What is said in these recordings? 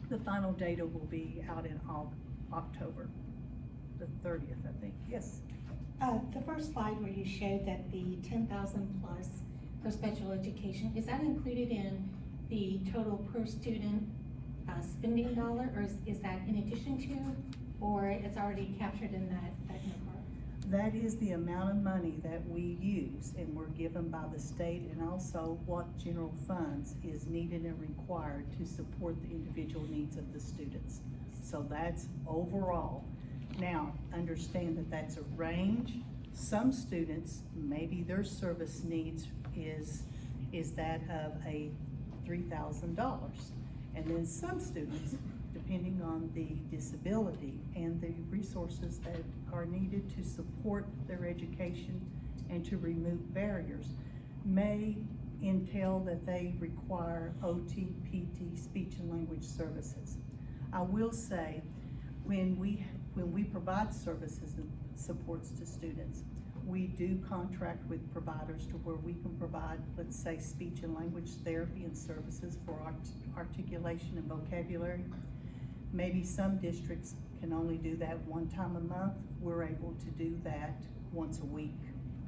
The final data will be out in October, the 30th, I think. Yes. The first slide where you showed that the 10,000 plus for special education, is that included in the total per student spending dollar, or is that in addition to, or it's already captured in that number? That is the amount of money that we use and we're given by the state, and also what general funds is needed and required to support the individual needs of the students. So that's overall. Now, understand that that's a range. Some students, maybe their service needs is that of a $3,000. And then some students, depending on the disability and the resources that are needed to support their education and to remove barriers, may entail that they require OT, PT, speech and language services. I will say, when we provide services and supports to students, we do contract with providers to where we can provide, let's say, speech and language therapy and services for articulation and vocabulary. Maybe some districts can only do that one time a month. We're able to do that once a week.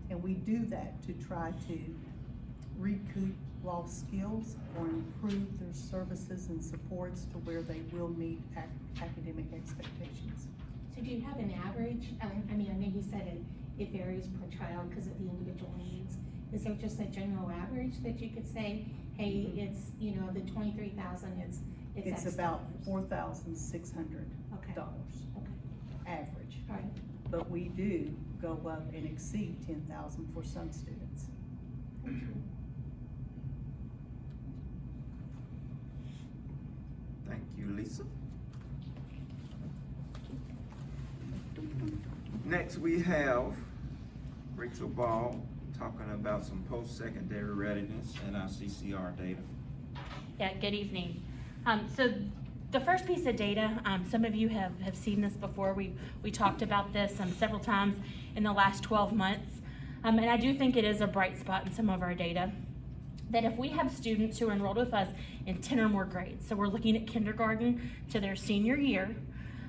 And we do that to try to recoup lost skills or improve their services and supports to where they will meet academic expectations. So do you have an average? I mean, I know you said it varies per child because of the individual needs. Is there just a general average that you could say, hey, it's, you know, the 23,000, it's X about dollars? $4,600 Okay. average. All right. But we do go up and exceed 10,000 for some students. Thank you. Thank you, Lisa. Next, we have Rachel Ball talking about some post-secondary readiness and our CCR data. Yeah, good evening. So the first piece of data, some of you have seen this before. We talked about this several times in the last 12 months. And I do think it is a bright spot in some of our data, that if we have students who are enrolled with us in 10 or more grades, so we're looking at kindergarten to their senior year,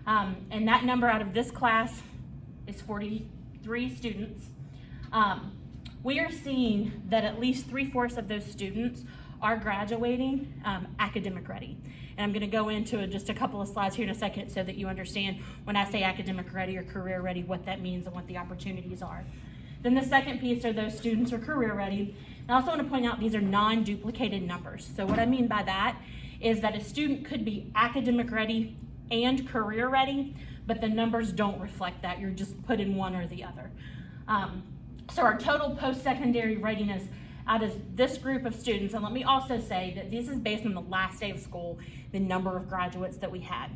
and that number out of this class is 43 students, we are seeing that at least 3/4 of those students are graduating academic ready. And I'm going to go into just a couple of slides here in a second so that you understand when I say academic ready or career ready, what that means and what the opportunities are. Then the second piece are those students who are career ready. And I also want to point out these are non-duplicated numbers. So what I mean by that is that a student could be academic ready and career ready, but the numbers don't reflect that. You're just put in one or the other. So our total post-secondary readiness out of this group of students, and let me also say that this is based on the last day of school, the number of graduates that we had.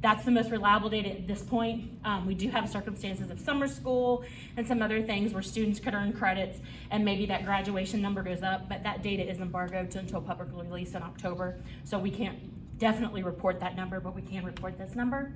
That's the most reliable data at this point. We do have circumstances of summer school and some other things where students could earn credits and maybe that graduation number goes up, but that data is embargoed until public release in October. So we can't definitely report that number, but we can report this number.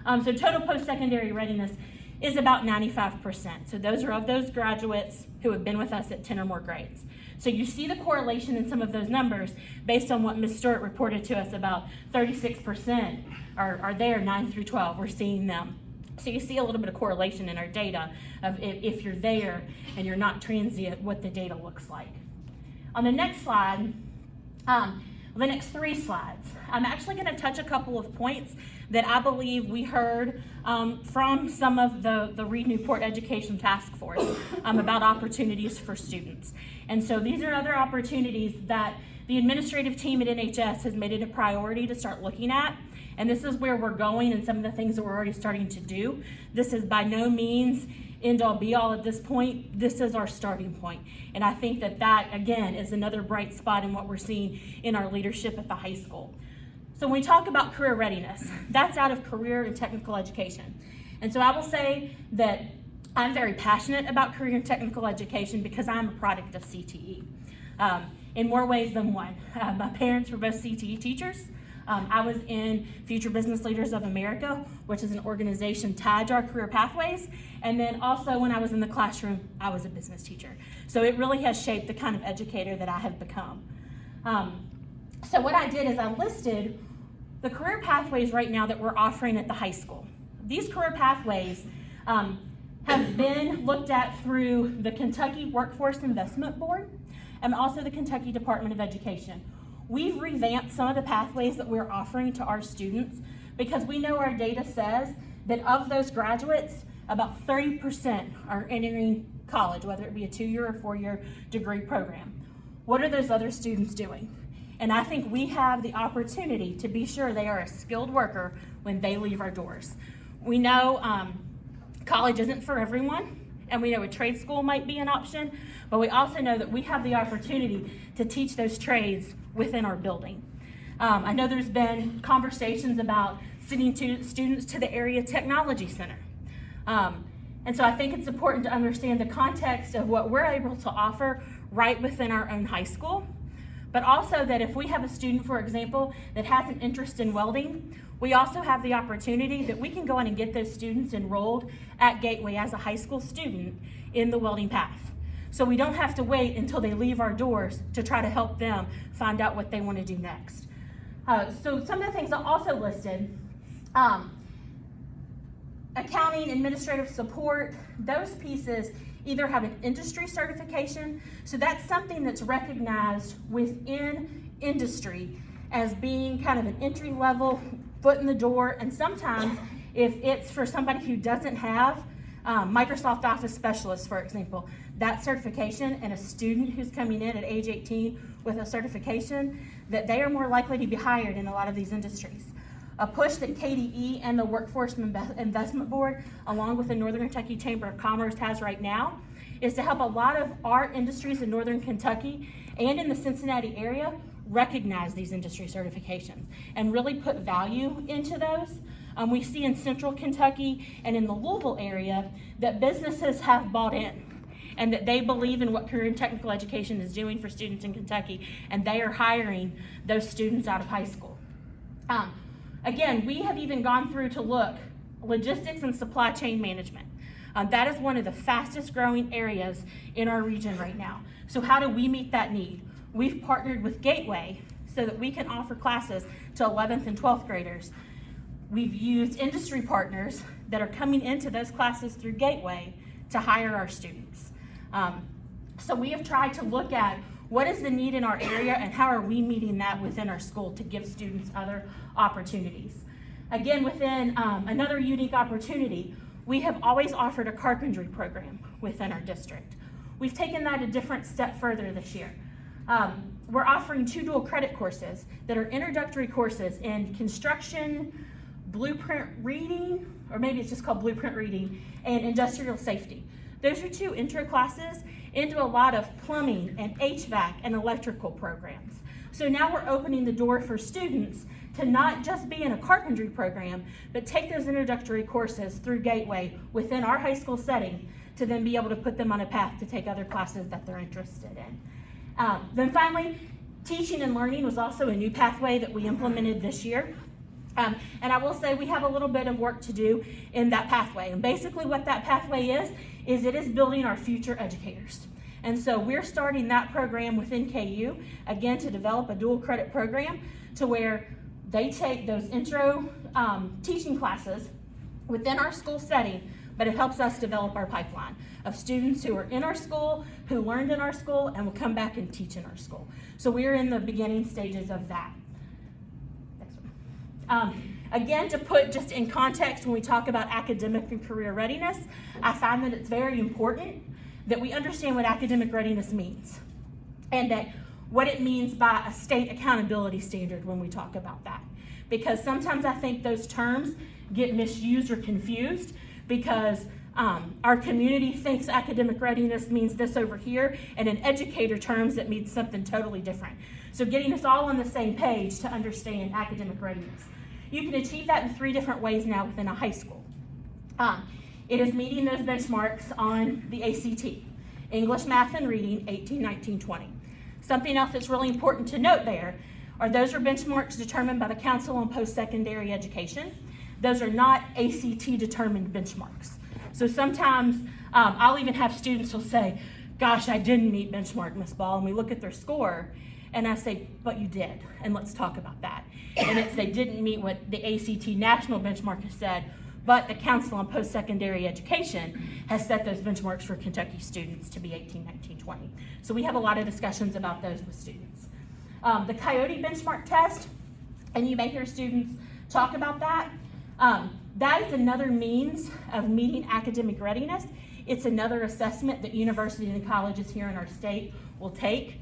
So total post-secondary readiness is about 95%. So those are of those graduates who have been with us at 10 or more grades. So you see the correlation in some of those numbers based on what Ms. Stewart reported to us about 36% are there 9 through 12. We're seeing them. So you see a little bit of correlation in our data of if you're there and you're not transient, what the data looks like. On the next slide, the next 3 slides, I'm actually going to touch a couple of points that I believe we heard from some of the Reed-Newport Education Task Force about opportunities for students. And so these are other opportunities that the administrative team at NHS has made it a priority to start looking at. And this is where we're going and some of the things that we're already starting to do. This is by no means end all be all at this point. This is our starting point. And I think that again is another bright spot in what we're seeing in our leadership at the high school. So when we talk about career readiness, that's out of career and technical education. And so I will say that I'm very passionate about career and technical education because I'm a product of CTE in more ways than one. My parents were both CTE teachers. I was in Future Business Leaders of America, which is an organization tied to our career pathways. And then also when I was in the classroom, I was a business teacher. So it really has shaped the kind of educator that I have become. So what I did is I listed the career pathways right now that we're offering at the high school. These career pathways have been looked at through the Kentucky Workforce Investment Board and also the Kentucky Department of Education. We've revamped some of the pathways that we're offering to our students because we know our data says that of those graduates, about 30% are entering college, whether it be a 2-year or 4-year degree program. What are those other students doing? And I think we have the opportunity to be sure they are a skilled worker when they leave our doors. We know college isn't for everyone, and we know a trade school might be an option, but we also know that we have the opportunity to teach those trades within our building. I know there's been conversations about sending students to the area technology center. And so I think it's important to understand the context of what we're able to offer right within our own high school, but also that if we have a student, for example, that has an interest in welding, we also have the opportunity that we can go in and get those students enrolled at Gateway as a high school student in the welding path. So we don't have to wait until they leave our doors to try to help them find out what they want to do next. So some of the things I also listed, accounting, administrative support, those pieces either have an industry certification, so that's something that's recognized within industry as being kind of an entry level foot in the door, and sometimes if it's for somebody who doesn't have Microsoft Office Specialist, for example, that certification, and a student who's coming in at age 18 with a certification, that they are more likely to be hired in a lot of these industries. A push that KDE and the Workforce Investment Board, along with the Northern Kentucky Chamber of Commerce, has right now, is to help a lot of our industries in Northern Kentucky and in the Cincinnati area recognize these industry certifications and really put value into those. We see in Central Kentucky and in the Louisville area that businesses have bought in and that they believe in what career and technical education is doing for students in Kentucky, and they are hiring those students out of high school. Again, we have even gone through to look logistics and supply chain management. That is one of the fastest growing areas in our region right now. So how do we meet that need? We've partnered with Gateway so that we can offer classes to 11th and 12th graders. We've used industry partners that are coming into those classes through Gateway to hire our students. So we have tried to look at what is the need in our area and how are we meeting that within our school to give students other opportunities. Again, within another unique opportunity, we have always offered a carpentry program within our district. We've taken that a different step further this year. We're offering 2 dual credit courses that are introductory courses in construction, blueprint reading, or maybe it's just called blueprint reading, and industrial safety. Those are 2 intro classes into a lot of plumbing and HVAC and electrical programs. So now we're opening the door for students to not just be in a carpentry program, but take those introductory courses through Gateway within our high school setting to then be able to put them on a path to take other classes that they're interested in. Then finally, teaching and learning was also a new pathway that we implemented this year. And I will say we have a little bit of work to do in that pathway. And basically what that pathway is it is building our future educators. And so we're starting that program within KU, again, to develop a dual credit program to where they take those intro teaching classes within our school setting, but it helps us develop our pipeline of students who are in our school, who learned in our school, and will come back and teach in our school. So we're in the beginning stages of that. Next one. Again, to put just in context when we talk about academic and career readiness, I find that it's very important that we understand what academic readiness means and that what it means by a state accountability standard when we talk about that. Because sometimes I think those terms get misused or confused because our community thinks academic readiness means this over here, and in educator terms it means something totally different. So getting us all on the same page to understand academic readiness. You can achieve that in 3 different ways now within a high school. It is meeting those benchmarks on the ACT, English, Math, and Reading, 18, 19, 20. Something else that's really important to note there are those are benchmarks determined by the Council on Post-Secondary Education. Those are not ACT determined benchmarks. So sometimes I'll even have students who'll say, gosh, I didn't meet benchmark, Ms. Ball, and we look at their score and I say, but you did, and let's talk about that. and it's they didn't meet what the ACT national benchmark has said, but the Council on Post-Secondary Education has set those benchmarks for Kentucky students to be 18, 19, 20. So we have a lot of discussions about those with students. The Coyote benchmark test, and you may hear students talk about that. That is another means of meeting academic readiness. It's another assessment that universities and colleges here in our state will take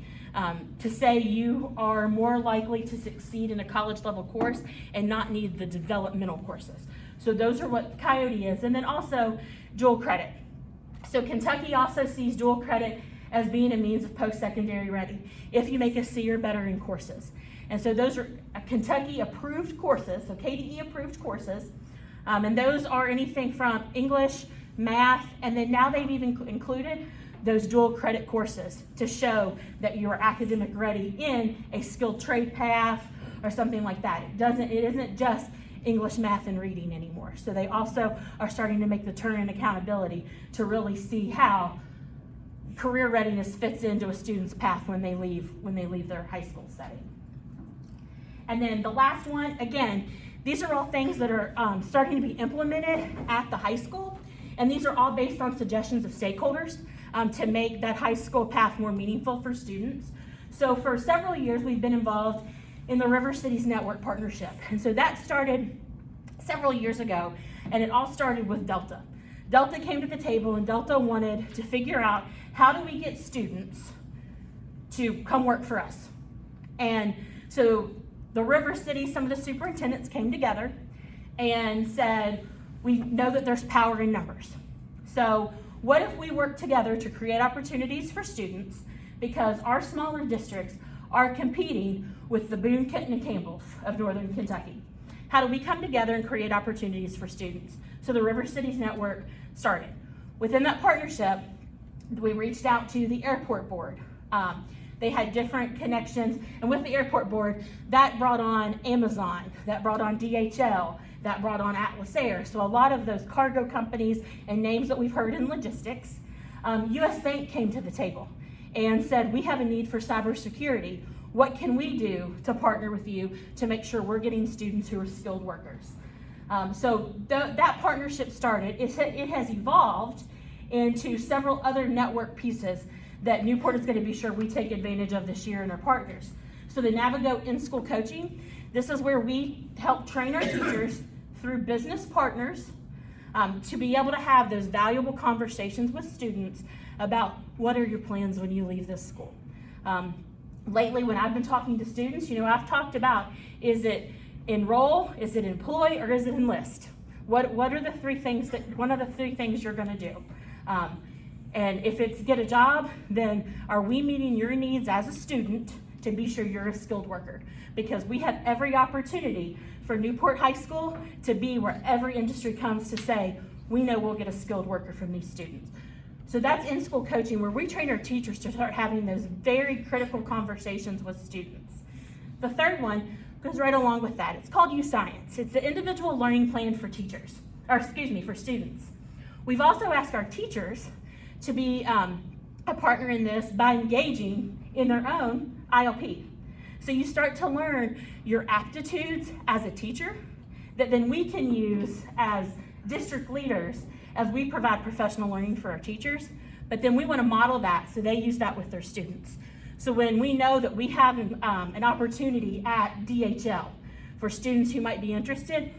to say you are more likely to succeed in a college level course and not need the developmental courses. So those are what Coyote is. And then also dual credit. So Kentucky also sees dual credit as being a means of post-secondary ready if you make a C or better in courses. And so those are Kentucky approved courses, so KDE approved courses. And those are anything from English, math, and then now they've even included those dual credit courses to show that you're academic ready in a skilled trade path or something like that. It isn't just English, math, and reading anymore. So they also are starting to make the turn in accountability to really see how career readiness fits into a student's path when they leave their high school setting. And then the last one, again, these are all things that are starting to be implemented at the high school, and these are all based on suggestions of stakeholders to make that high school path more meaningful for students. So for several years, we've been involved in the River Cities Network Partnership. And so that started several years ago, and it all started with Delta. Delta came to the table, and Delta wanted to figure out how do we get students to come work for us. And so the River City, some of the superintendents came together and said, we know that there's power in numbers. So what if we work together to create opportunities for students, because our smaller districts are competing with the Boone, Kenton, and Campbells of Northern Kentucky. How do we come together and create opportunities for students? So the River Cities Network started. Within that partnership, we reached out to the airport board. They had different connections, and with the airport board, that brought on Amazon, that brought on DHL, that brought on Atlas Air. So a lot of those cargo companies and names that we've heard in logistics. US Bank came to the table and said, we have a need for cybersecurity. What can we do to partner with you to make sure we're getting students who are skilled workers? So that partnership started. It has evolved into several other network pieces that Newport is going to be sure we take advantage of this year and our partners. So the Navigo in-school coaching, this is where we help train our teachers through business partners to be able to have those valuable conversations with students about what are your plans when you leave this school. Lately, when I've been talking to students, I've talked about, is it enroll, is it employ, or is it enlist? What are the three things one of the three things you're gonna do? And if it's get a job, then are we meeting your needs as a student to be sure you're a skilled worker? Because we have every opportunity for Newport High School to be where every industry comes to say, we know we'll get a skilled worker from these students. So that's in-school coaching, where we train our teachers to start having those very critical conversations with students. The third one goes right along with that. It's called U-Science. It's the individual learning plan for for students. We've also asked our teachers to be a partner in this by engaging in their own ILP. So you start to learn your aptitudes as a teacher that then we can use as district leaders as we provide professional learning for our teachers, but then we want to model that so they use that with their students. So when we know that we have an opportunity at DHL for students who might be interested,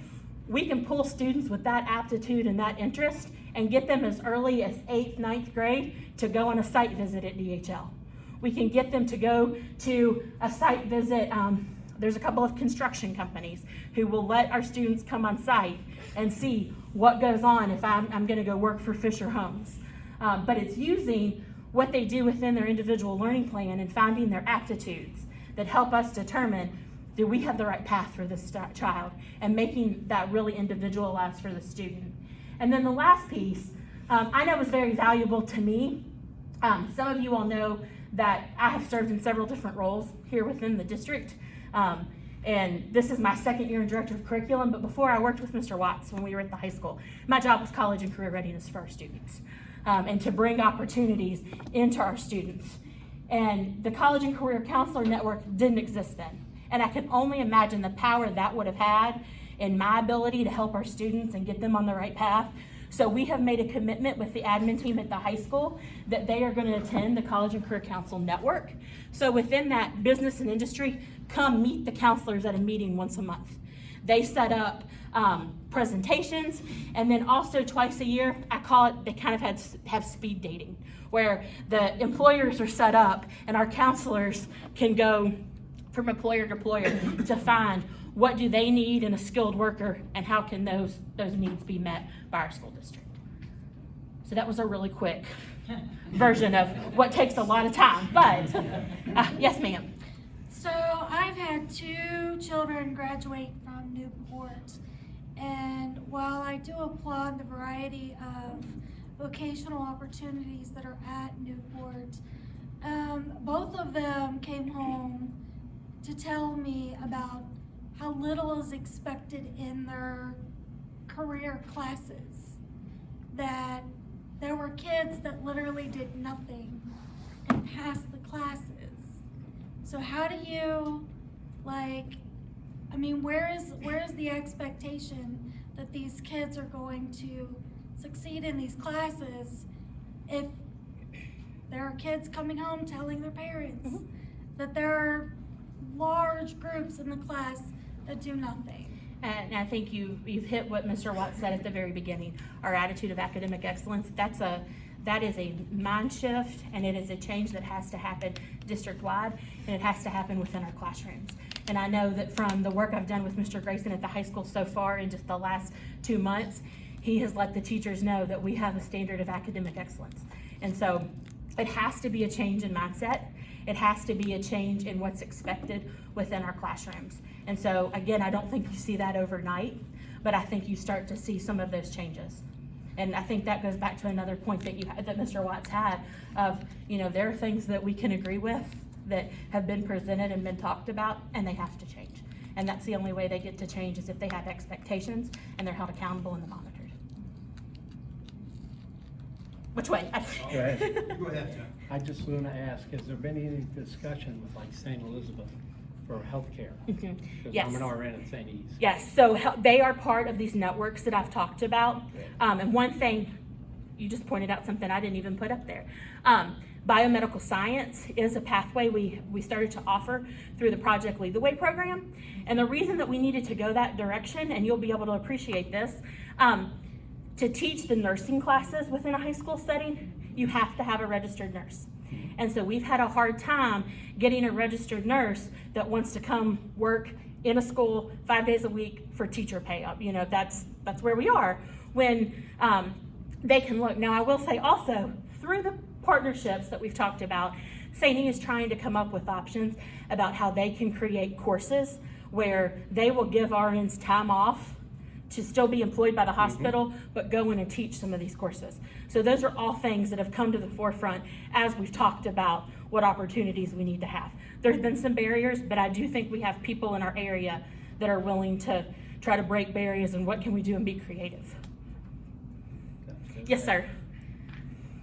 we can pull students with that aptitude and that interest and get them as early as 8th, 9th grade to go on a site visit at DHL. We can get them to go to a site visit. There's a couple of construction companies who will let our students come on site and see what goes on if I'm gonna go work for Fisher Homes. But it's using what they do within their individual learning plan and finding their aptitudes that help us determine, do we have the right path for this child, and making that really individualized for the student. And then the last piece, I know was very valuable to me. Some of you all know that I have served in several different roles here within the district. And this is my second year in director of curriculum, but before I worked with Mr. Watts when we were at the high school. My job was college and career readiness for our students, and to bring opportunities into our students. And the College and Career Counselor Network didn't exist then. And I can only imagine the power that would have had in my ability to help our students and get them on the right path. So we have made a commitment with the admin team at the high school that they are going to attend the College and Career Council Network. So within that, business and industry come meet the counselors at a meeting once a month. They set up presentations, and then also twice a year, I call it, they kind of have speed dating, where the employers are set up and our counselors can go from employer to employer to find what do they need in a skilled worker and how can those needs be met by our school district. So that was a really quick version of what takes a lot of time, but yes, ma'am. So I've had 2 children graduate from Newport, and while I do applaud the variety of vocational opportunities that are at Newport, both of them came home to tell me about how little is expected in their career classes, that there were kids that literally did nothing and passed the classes. So how do you, where is the expectation that these kids are going to succeed in these classes if there are kids coming home telling their parents that there are large groups in the class that do nothing? And I think you've hit what Mr. Watts said at the very beginning, our attitude of academic excellence. That is a mind shift, and it is a change that has to happen district-wide, and it has to happen within our classrooms. And I know that from the work I've done with Mr. Grayson at the high school so far in just the last 2 months, he has let the teachers know that we have a standard of academic excellence. And so it has to be a change in mindset. It has to be a change in what's expected within our classrooms. And so again, I don't think you see that overnight, but I think you start to see some of those changes. And I think that goes back to another point that that Mr. Watts had of, there are things that we can agree with that have been presented and been talked about, and they have to change. And that's the only way they get to change is if they have expectations and they're held accountable and monitored. Which way? Go ahead. Go ahead, Tim. I just want to ask, has there been any discussion with St. Elizabeth for healthcare? Because Yes. I'm an RN at St. E's. Yes, so they are part of these networks that I've talked about. And one thing, you just pointed out something I didn't even put up there. Biomedical science is a pathway we started to offer through the Project Lead the Way program. And the reason that we needed to go that direction, and you'll be able to appreciate this, to teach the nursing classes within a high school setting, you have to have a registered nurse. And so we've had a hard time getting a registered nurse that wants to come work in a school 5 days a week for teacher pay up. That's where we are when they can look. Now, I will say also, through the partnerships that we've talked about, St. E is trying to come up with options about how they can create courses where they will give RNs time off to still be employed by the hospital, but go in and teach some of these courses. So those are all things that have come to the forefront as we've talked about what opportunities we need to have. There's been some barriers, but I do think we have people in our area that are willing to try to break barriers and what can we do and be creative. Yes, sir.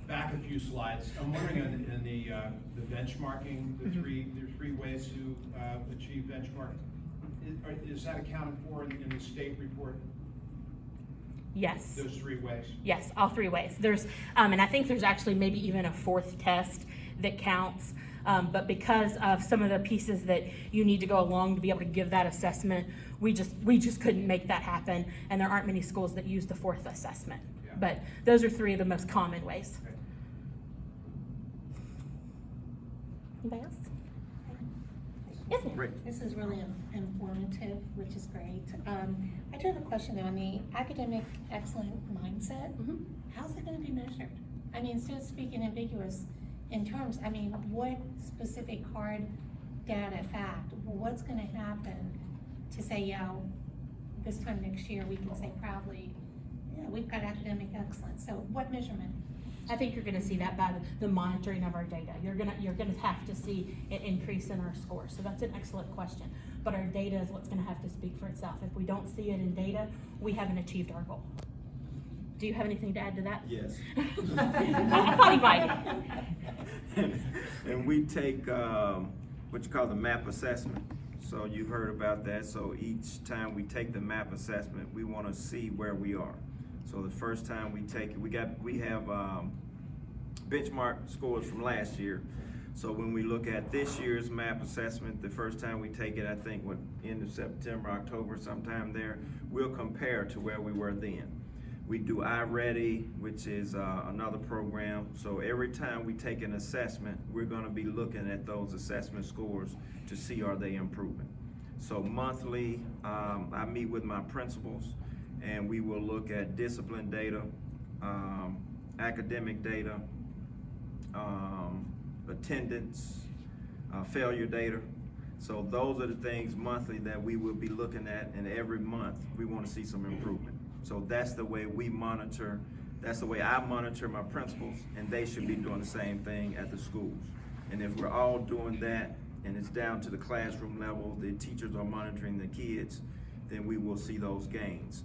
Back a few slides. I'm wondering in the benchmarking, the three ways to achieve benchmark. Is that accounted for in the state report? Yes. Those 3 ways? Yes, all 3 ways. There's, and I think there's actually maybe even a 4th test that counts. But because of some of the pieces that you need to go along to be able to give that assessment, we just couldn't make that happen. And there aren't many schools that use the 4th assessment. Yeah. But those are 3 of the most common ways. Okay. Anybody else? Yes, ma'am. Great. This is really informative, which is great. I do have a question on the academic excellent mindset. Mhm. How's it gonna be measured? Instead of speaking ambiguous in terms, what specific hard data, fact, what's gonna happen to say, this time next year, we can say proudly, we've got academic excellence. So what measurement? I think you're gonna see that by the monitoring of our data. You're gonna have to see an increase in our score. So that's an excellent question. But our data is what's gonna have to speak for itself. If we don't see it in data, we haven't achieved our goal. Do you have anything to add to that? Yes. I thought he might. And we take what you call the MAP assessment. So you've heard about that. So each time we take the MAP assessment, we want to see where we are. So the first time we take it, we have benchmark scores from last year. So when we look at this year's MAP assessment, the first time we take it, I think end of September, October, sometime there, we'll compare to where we were then. We do iReady, which is another program. So every time we take an assessment, we're going to be looking at those assessment scores to see are they improving. So monthly, I meet with my principals, and we will look at discipline data, academic data, attendance, failure data. So those are the things monthly that we will be looking at, and every month we want to see some improvement. So that's the way we monitor, that's the way I monitor my principals, and they should be doing the same thing at the schools. And if we're all doing that, and it's down to the classroom level, the teachers are monitoring the kids, then we will see those gains.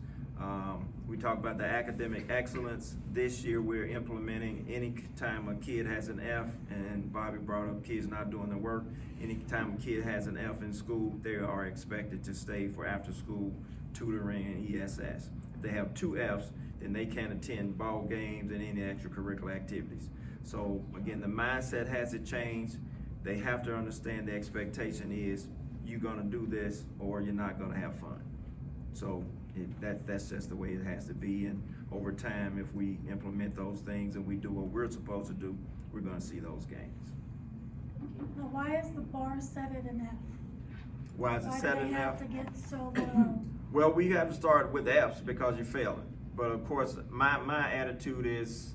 We talk about the academic excellence. This year we're implementing any time a kid has an F, and Bobby brought up kids not doing their work, any time a kid has an F in school, they are expected to stay for after school tutoring and ESS. If they have 2 Fs, then they can't attend ball games and any extracurricular activities. So again, the mindset hasn't changed. They have to understand the expectation is you're gonna do this or you're not gonna have fun. So that's just the way it has to be, and over time, if we implement those things and we do what we're supposed to do, we're gonna see those gains. Now, why is the bar set at an F? Why is it set Why do in they have F? to get so low? Well, we have to start with Fs because you're failing. But of course, my attitude is,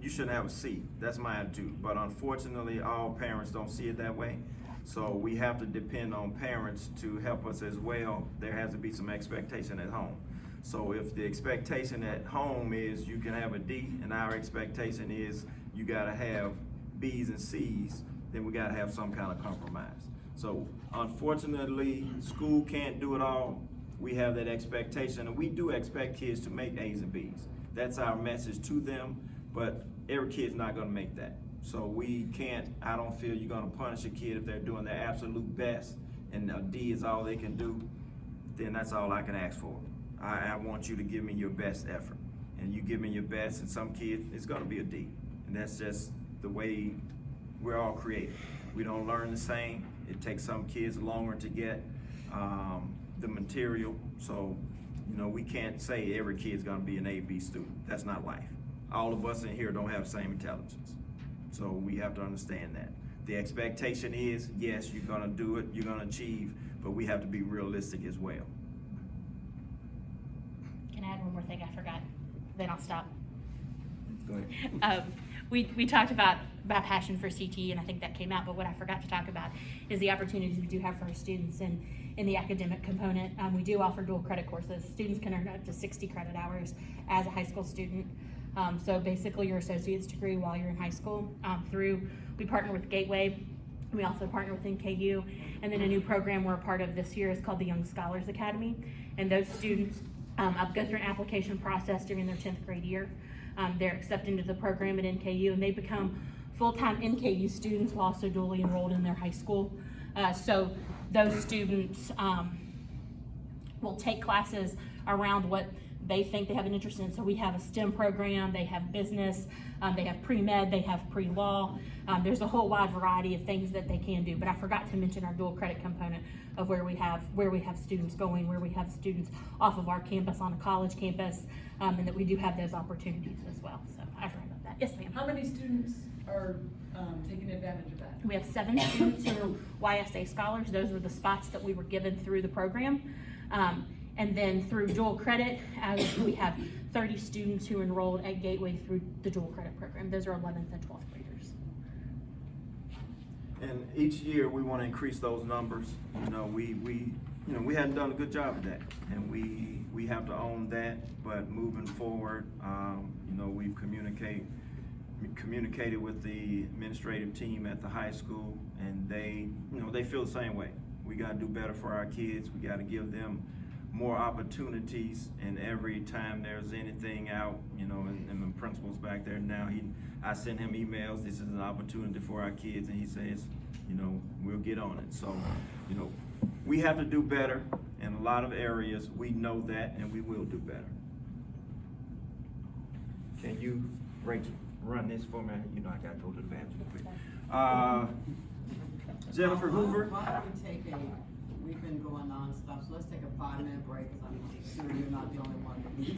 you shouldn't have a C. That's my attitude. But unfortunately, all parents don't see it that way. So we have to depend on parents to help us as well. There has to be some expectation at home. So if the expectation at home is you can have a D, and our expectation is you gotta have B's and C's, then we gotta have some kind of compromise. So unfortunately, school can't do it all. We have that expectation, and we do expect kids to make A's and B's. That's our message to them, but every kid's not gonna make that. So we can't, I don't feel you're gonna punish a kid if they're doing their absolute best and a D is all they can do, then that's all I can ask for. I want you to give me your best effort. And you give me your best, and some kids, it's gonna be a D. And that's just the way we're all created. We don't learn the same. It takes some kids longer to get the material. So, we can't say every kid's gonna be an A, B student. That's not life. All of us in here don't have the same intelligence. So we have to understand that. The expectation is, yes, you're gonna do it, you're gonna achieve, but we have to be realistic as well. Can I add one more thing I forgot? Then I'll stop. Go ahead. We talked about passion for CTE, and I think that came out, but what I forgot to talk about is the opportunities we do have for our students in the academic component. We do offer dual credit courses. Students can earn up to 60 credit hours as a high school student. So basically your associate's degree while you're in high school. We partner with Gateway. We also partner with NKU. And then a new program we're a part of this year is called the Young Scholars Academy. And those students go through an application process during their 10th grade year. They're accepted into the program at NKU, and they become full-time NKU students while also dually enrolled in their high school. So those students will take classes around what they think they have an interest in. So we have a STEM program, they have business, they have pre-med, they have pre-law. There's a whole wide variety of things that they can do, but I forgot to mention our dual credit component of where we have students going, where we have students off of our campus on a college campus, and that we do have those opportunities as well. So I forgot about that. Yes, ma'am. How many students are taking advantage of that? We have 7 students who are YSA scholars. Those were the spots that we were given through the program. And then through dual credit, we have 30 students who enrolled at Gateway through the dual credit program. Those are 11th and 12th graders. And each year we want to increase those numbers. We hadn't done a good job of that, and we have to own that. But moving forward, we've communicated with the administrative team at the high school, and they feel the same way. We got to do better for our kids. We got to give them more opportunities, and every time there's anything out, you know, and the principal's back there now, I send him emails, this is an opportunity for our kids, and he says, you know, we'll get on it. So, you know, we have to do better in a lot of areas. We know that, and we will do better. Can you, Rachel, run this for me? You know, I gotta go to the bathroom quick. Jennifer Hoover? Why don't we take we've been going nonstop, so let's take a 5-minute break, because I'm sure you're not the only one that needs